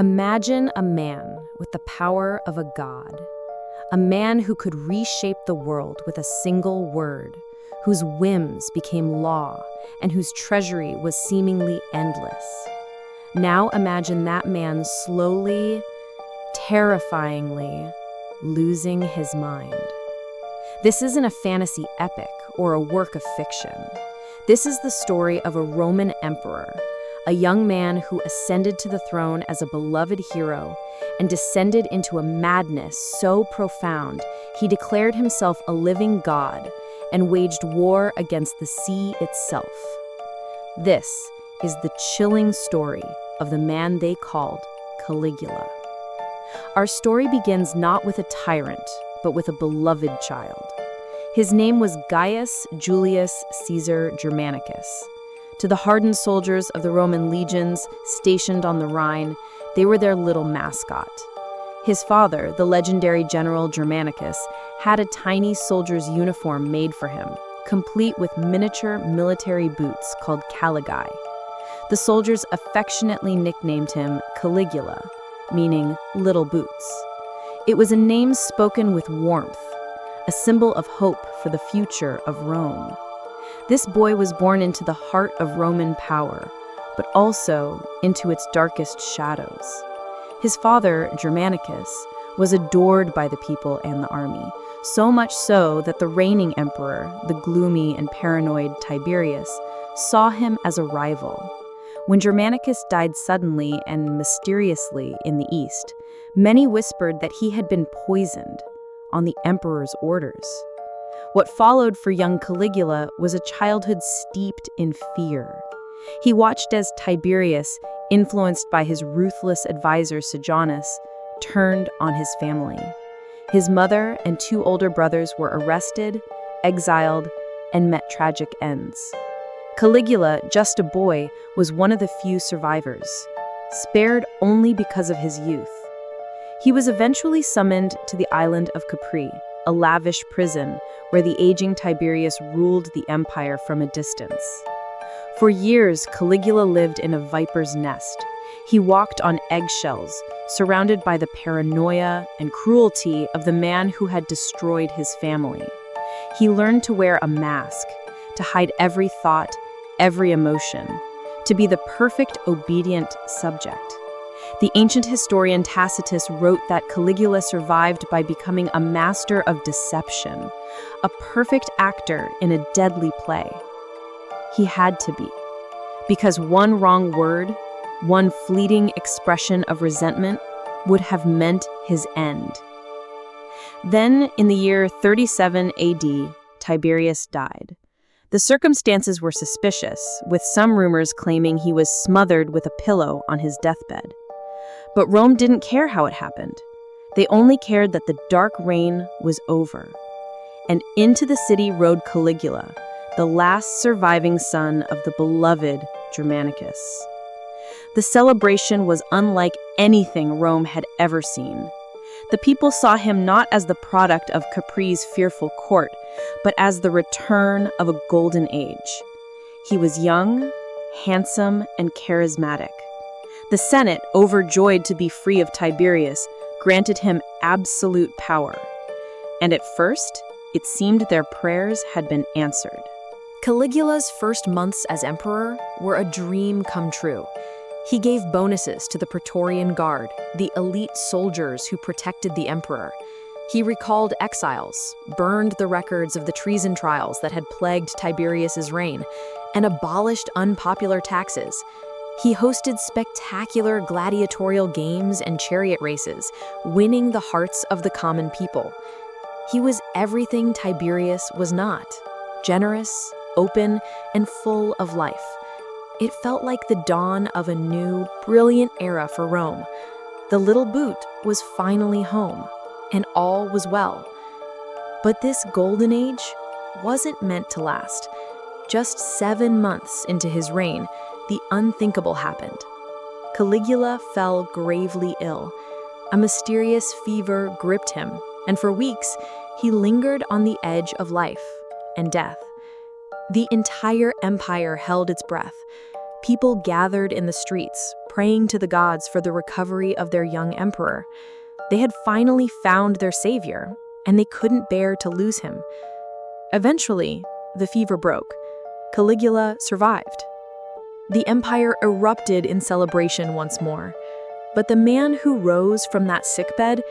Imagine a man with the power of a god, a man who could reshape the world with a single word, whose whims became law, and whose treasury was seemingly endless. Now imagine that man slowly, terrifyingly, losing his mind. This isn't a fantasy epic or a work of fiction. This is the story of a Roman emperor, a young man who ascended to the throne as a beloved hero and descended into a madness so profound he declared himself a living god and waged war against the sea itself. This is the chilling story of the man they called Caligula. Our story begins not with a tyrant, but with a beloved child. His name was Gaius Julius Caesar Germanicus. To the hardened soldiers of the Roman legions stationed on the Rhine, they were their little mascot. His father, the legendary general Germanicus, had a tiny soldier's uniform made for him, complete with miniature military boots called caligae. The soldiers affectionately nicknamed him Caligula, meaning little boots. It was a name spoken with warmth, a symbol of hope for the future of Rome. This boy was born into the heart of Roman power, but also into its darkest shadows. His father, Germanicus, was adored by the people and the army, so much so that the reigning emperor, the gloomy and paranoid Tiberius, saw him as a rival. When Germanicus died suddenly and mysteriously in the east, many whispered that he had been poisoned on the emperor's orders. What followed for young Caligula was a childhood steeped in fear. He watched as Tiberius, influenced by his ruthless advisor Sejanus, turned on his family. His mother and two older brothers were arrested, exiled, and met tragic ends. Caligula, just a boy, was one of the few survivors, spared only because of his youth. He was eventually summoned to the island of Capri, a lavish prison where the aging Tiberius ruled the empire from a distance. For years, Caligula lived in a viper's nest. He walked on eggshells, surrounded by the paranoia and cruelty of the man who had destroyed his family. He learned to wear a mask, to hide every thought, every emotion, to be the perfect obedient subject. The ancient historian Tacitus wrote that Caligula survived by becoming a master of deception, a perfect actor in a deadly play. He had to be, because one wrong word, one fleeting expression of resentment would have meant his end. Then, in the year 37 AD, Tiberius died. The circumstances were suspicious, with some rumors claiming he was smothered with a pillow on his deathbed. But Rome didn't care how it happened. They only cared that the dark reign was over. And into the city rode Caligula, the last surviving son of the beloved Germanicus. The celebration was unlike anything Rome had ever seen. The people saw him not as the product of Capri's fearful court, but as the return of a golden age. He was young, handsome, and charismatic. The Senate, overjoyed to be free of Tiberius, granted him absolute power. And at first, it seemed their prayers had been answered. Caligula's first months as emperor were a dream come true. He gave bonuses to the Praetorian Guard, the elite soldiers who protected the emperor. He recalled exiles, burned the records of the treason trials that had plagued Tiberius's reign, and abolished unpopular taxes. He hosted spectacular gladiatorial games and chariot races, winning the hearts of the common people. He was everything Tiberius was not: generous, open, and full of life. It felt like the dawn of a new, brilliant era for Rome. The little boot was finally home, and all was well. But this golden age wasn't meant to last. Just 7 months into his reign, the unthinkable happened. Caligula fell gravely ill. A mysterious fever gripped him, and for weeks, he lingered on the edge of life and death. The entire empire held its breath. People gathered in the streets, praying to the gods for the recovery of their young emperor. They had finally found their savior, and they couldn't bear to lose him. Eventually, the fever broke. Caligula survived. The empire erupted in celebration once more. But the man who rose from that sickbed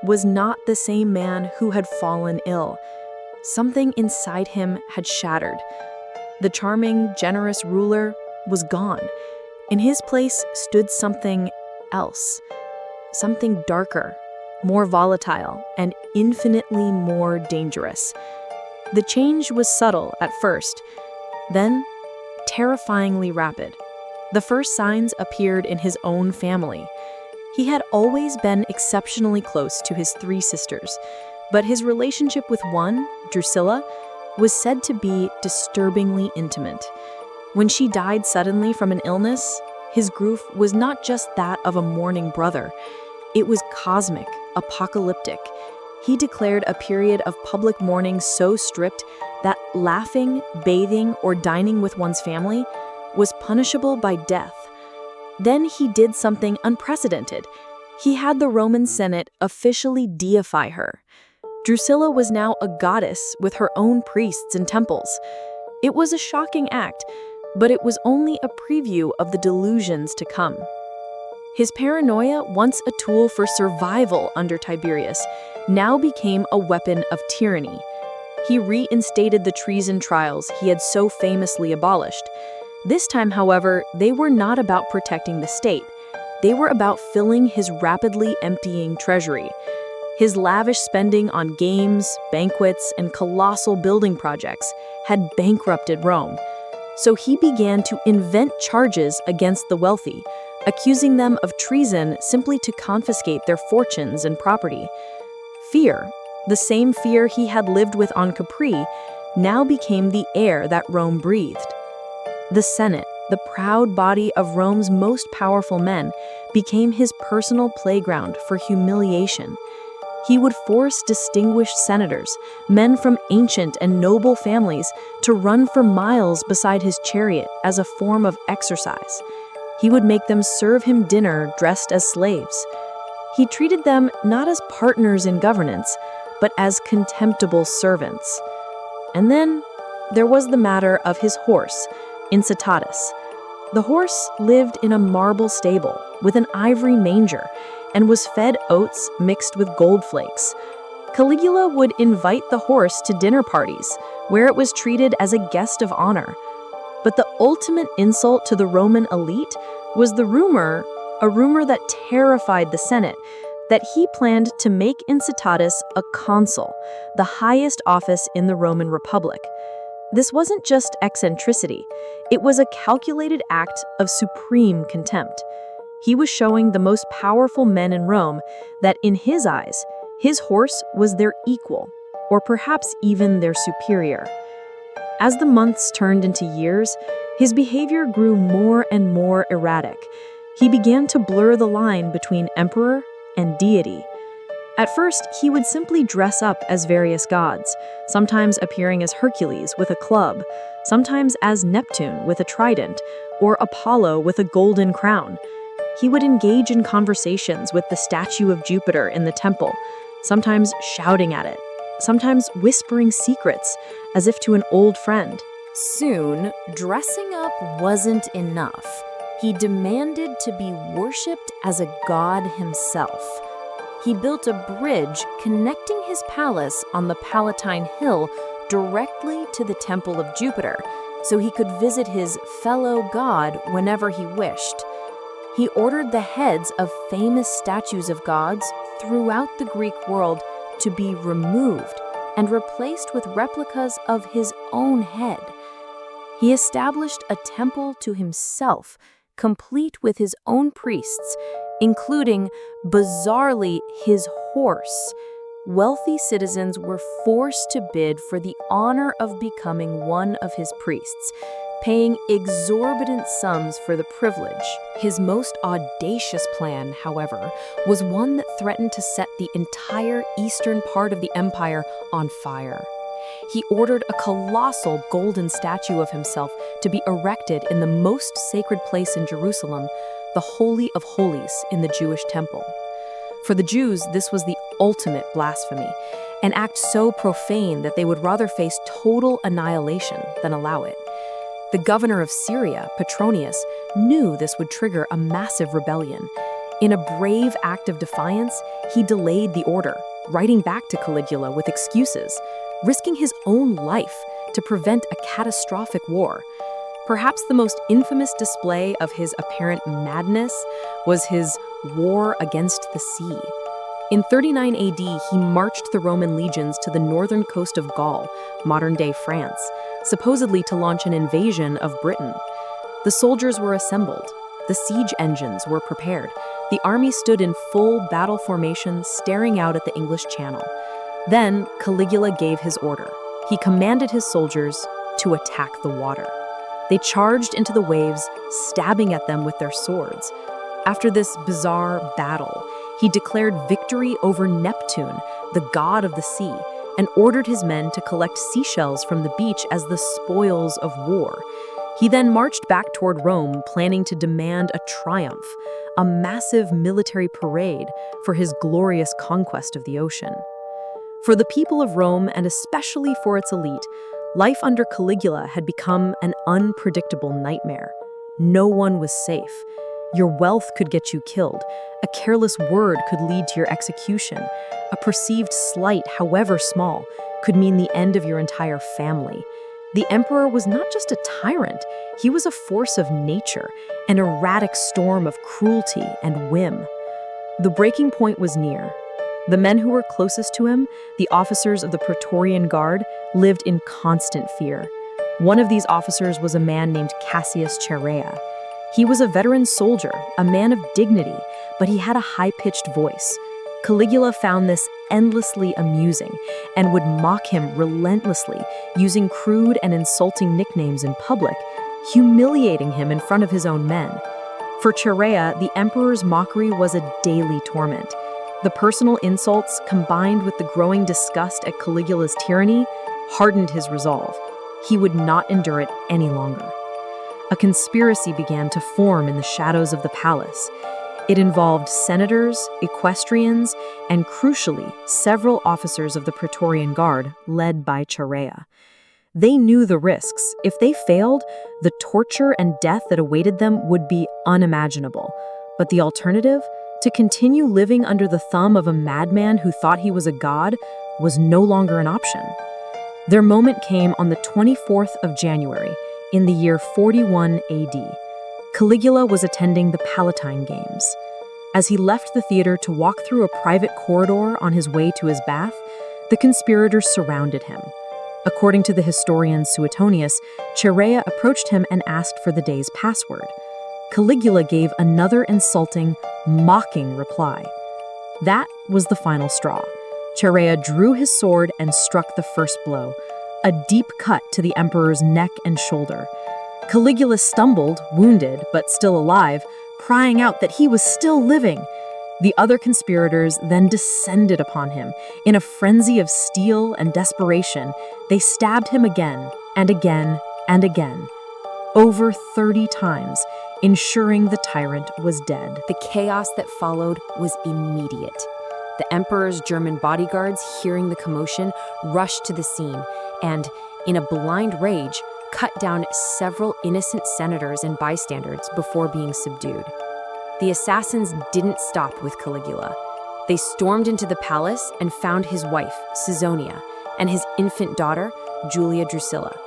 was not the same man who had fallen ill. Something inside him had shattered. The charming, generous ruler was gone. In his place stood something else. Something darker, more volatile, and infinitely more dangerous. The change was subtle at first, then terrifyingly rapid. The first signs appeared in his own family. He had always been exceptionally close to his 3 sisters, but his relationship with one, Drusilla, was said to be disturbingly intimate. When she died suddenly from an illness, his grief was not just that of a mourning brother. It was cosmic, apocalyptic. He declared a period of public mourning so strict that laughing, bathing, or dining with one's family was punishable by death. Then he did something unprecedented. He had the Roman Senate officially deify her. Drusilla was now a goddess with her own priests and temples. It was a shocking act, but it was only a preview of the delusions to come. His paranoia, once a tool for survival under Tiberius, now became a weapon of tyranny. He reinstated the treason trials he had so famously abolished. This time, however, they were not about protecting the state. They were about filling his rapidly emptying treasury. His lavish spending on games, banquets, and colossal building projects had bankrupted Rome. So he began to invent charges against the wealthy, accusing them of treason simply to confiscate their fortunes and property. Fear, the same fear he had lived with on Capri, now became the air that Rome breathed. The Senate, the proud body of Rome's most powerful men, became his personal playground for humiliation. He would force distinguished senators, men from ancient and noble families, to run for miles beside his chariot as a form of exercise. He would make them serve him dinner dressed as slaves. He treated them not as partners in governance, but as contemptible servants. And then there was the matter of his horse, Incitatus. The horse lived in a marble stable with an ivory manger and was fed oats mixed with gold flakes. Caligula would invite the horse to dinner parties, where it was treated as a guest of honor. But the ultimate insult to the Roman elite was a rumor that terrified the Senate, that he planned to make Incitatus a consul, the highest office in the Roman Republic. This wasn't just eccentricity, it was a calculated act of supreme contempt. He was showing the most powerful men in Rome that in his eyes, his horse was their equal, or perhaps even their superior. As the months turned into years, his behavior grew more and more erratic. He began to blur the line between emperor and deity. At first, he would simply dress up as various gods, sometimes appearing as Hercules with a club, sometimes as Neptune with a trident, or Apollo with a golden crown. He would engage in conversations with the statue of Jupiter in the temple, sometimes shouting at it, sometimes whispering secrets, as if to an old friend. Soon, dressing up wasn't enough. He demanded to be worshipped as a god himself. He built a bridge connecting his palace on the Palatine Hill directly to the Temple of Jupiter, so he could visit his fellow god whenever he wished. He ordered the heads of famous statues of gods throughout the Greek world to be removed and replaced with replicas of his own head. He established a temple to himself, complete with his own priests, including, bizarrely, his horse. Wealthy citizens were forced to bid for the honor of becoming one of his priests, paying exorbitant sums for the privilege. His most audacious plan, however, was one that threatened to set the entire eastern part of the empire on fire. he ordered a colossal golden statue of himself to be erected in the most sacred place in Jerusalem, the Holy of Holies in the Jewish temple. For the Jews, this was the ultimate blasphemy, an act so profane that they would rather face total annihilation than allow it. The governor of Syria, Petronius, knew this would trigger a massive rebellion. In a brave act of defiance, he delayed the order, writing back to Caligula with excuses, risking his own life to prevent a catastrophic war. Perhaps the most infamous display of his apparent madness was his war against the sea. In 39 AD, he marched the Roman legions to the northern coast of Gaul, modern-day France, supposedly to launch an invasion of Britain. The soldiers were assembled. The siege engines were prepared. The army stood in full battle formation, staring out at the English Channel. Then Caligula gave his order. He commanded his soldiers to attack the water. They charged into the waves, stabbing at them with their swords. After this bizarre battle, he declared victory over Neptune, the god of the sea, and ordered his men to collect seashells from the beach as the spoils of war. He then marched back toward Rome, planning to demand a triumph, a massive military parade for his glorious conquest of the ocean. For the people of Rome, and especially for its elite, life under Caligula had become an unpredictable nightmare. No one was safe. Your wealth could get you killed. A careless word could lead to your execution. A perceived slight, however small, could mean the end of your entire family. The emperor was not just a tyrant, he was a force of nature, an erratic storm of cruelty and whim. The breaking point was near. The men who were closest to him, the officers of the Praetorian Guard, lived in constant fear. One of these officers was a man named Cassius Chaerea. He was a veteran soldier, a man of dignity, but he had a high-pitched voice. Caligula found this endlessly amusing and would mock him relentlessly, using crude and insulting nicknames in public, humiliating him in front of his own men. For Chaerea, the emperor's mockery was a daily torment. The personal insults, combined with the growing disgust at Caligula's tyranny, hardened his resolve. He would not endure it any longer. A conspiracy began to form in the shadows of the palace. It involved senators, equestrians, and crucially, several officers of the Praetorian Guard, led by Chaerea. They knew the risks. If they failed, the torture and death that awaited them would be unimaginable. But the alternative, to continue living under the thumb of a madman who thought he was a god, was no longer an option. Their moment came on the 24th of January, in the year 41 AD. Caligula was attending the Palatine Games. As he left the theater to walk through a private corridor on his way to his bath, the conspirators surrounded him. According to the historian Suetonius, Chaerea approached him and asked for the day's password. Caligula gave another insulting, mocking reply. That was the final straw. Chaerea drew his sword and struck the first blow, a deep cut to the emperor's neck and shoulder. Caligula stumbled, wounded but still alive, crying out that he was still living. The other conspirators then descended upon him. In a frenzy of steel and desperation, they stabbed him again and again and again, over 30 times, ensuring the tyrant was dead. The chaos that followed was immediate. The emperor's German bodyguards, hearing the commotion, rushed to the scene and, in a blind rage, cut down several innocent senators and bystanders before being subdued. The assassins didn't stop with Caligula. They stormed into the palace and found his wife, Caesonia, and his infant daughter, Julia Drusilla.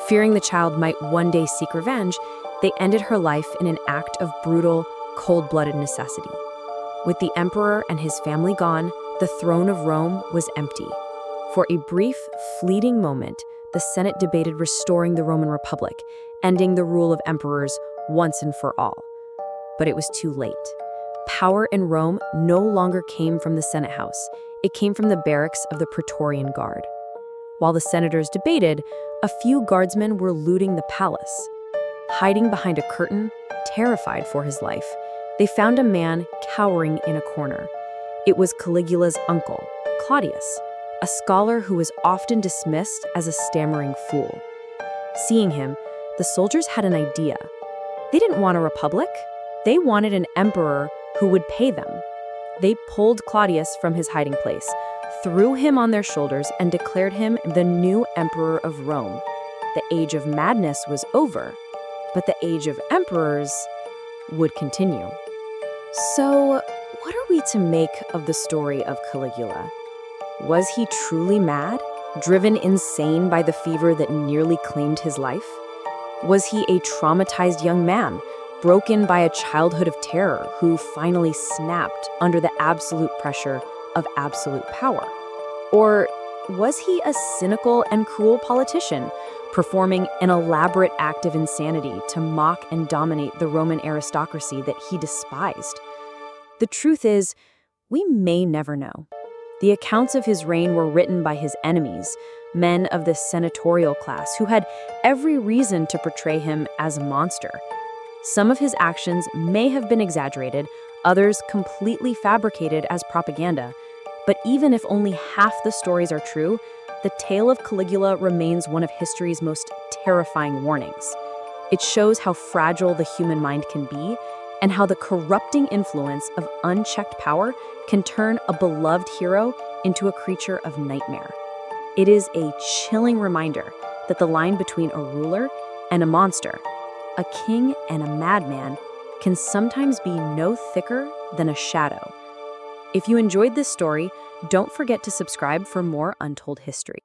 Fearing the child might one day seek revenge, they ended her life in an act of brutal, cold-blooded necessity. With the emperor and his family gone, the throne of Rome was empty. For a brief, fleeting moment, the Senate debated restoring the Roman Republic, ending the rule of emperors once and for all. But it was too late. Power in Rome no longer came from the Senate House. It came from the barracks of the Praetorian Guard. While the senators debated, a few guardsmen were looting the palace. Hiding behind a curtain, terrified for his life, they found a man cowering in a corner. It was Caligula's uncle, Claudius, a scholar who was often dismissed as a stammering fool. Seeing him, the soldiers had an idea. They didn't want a republic. They wanted an emperor who would pay them. They pulled Claudius from his hiding place, threw him on their shoulders, and declared him the new emperor of Rome. The age of madness was over, but the age of emperors would continue. So, what are we to make of the story of Caligula? Was he truly mad, driven insane by the fever that nearly claimed his life? Was he a traumatized young man, broken by a childhood of terror, who finally snapped under the absolute pressure of absolute power? Or was he a cynical and cruel politician, performing an elaborate act of insanity to mock and dominate the Roman aristocracy that he despised? The truth is, we may never know. The accounts of his reign were written by his enemies, men of the senatorial class who had every reason to portray him as a monster. Some of his actions may have been exaggerated, others completely fabricated as propaganda. But even if only half the stories are true, the tale of Caligula remains one of history's most terrifying warnings. It shows how fragile the human mind can be and how the corrupting influence of unchecked power can turn a beloved hero into a creature of nightmare. It is a chilling reminder that the line between a ruler and a monster, a king and a madman, can sometimes be no thicker than a shadow. If you enjoyed this story, don't forget to subscribe for more untold history.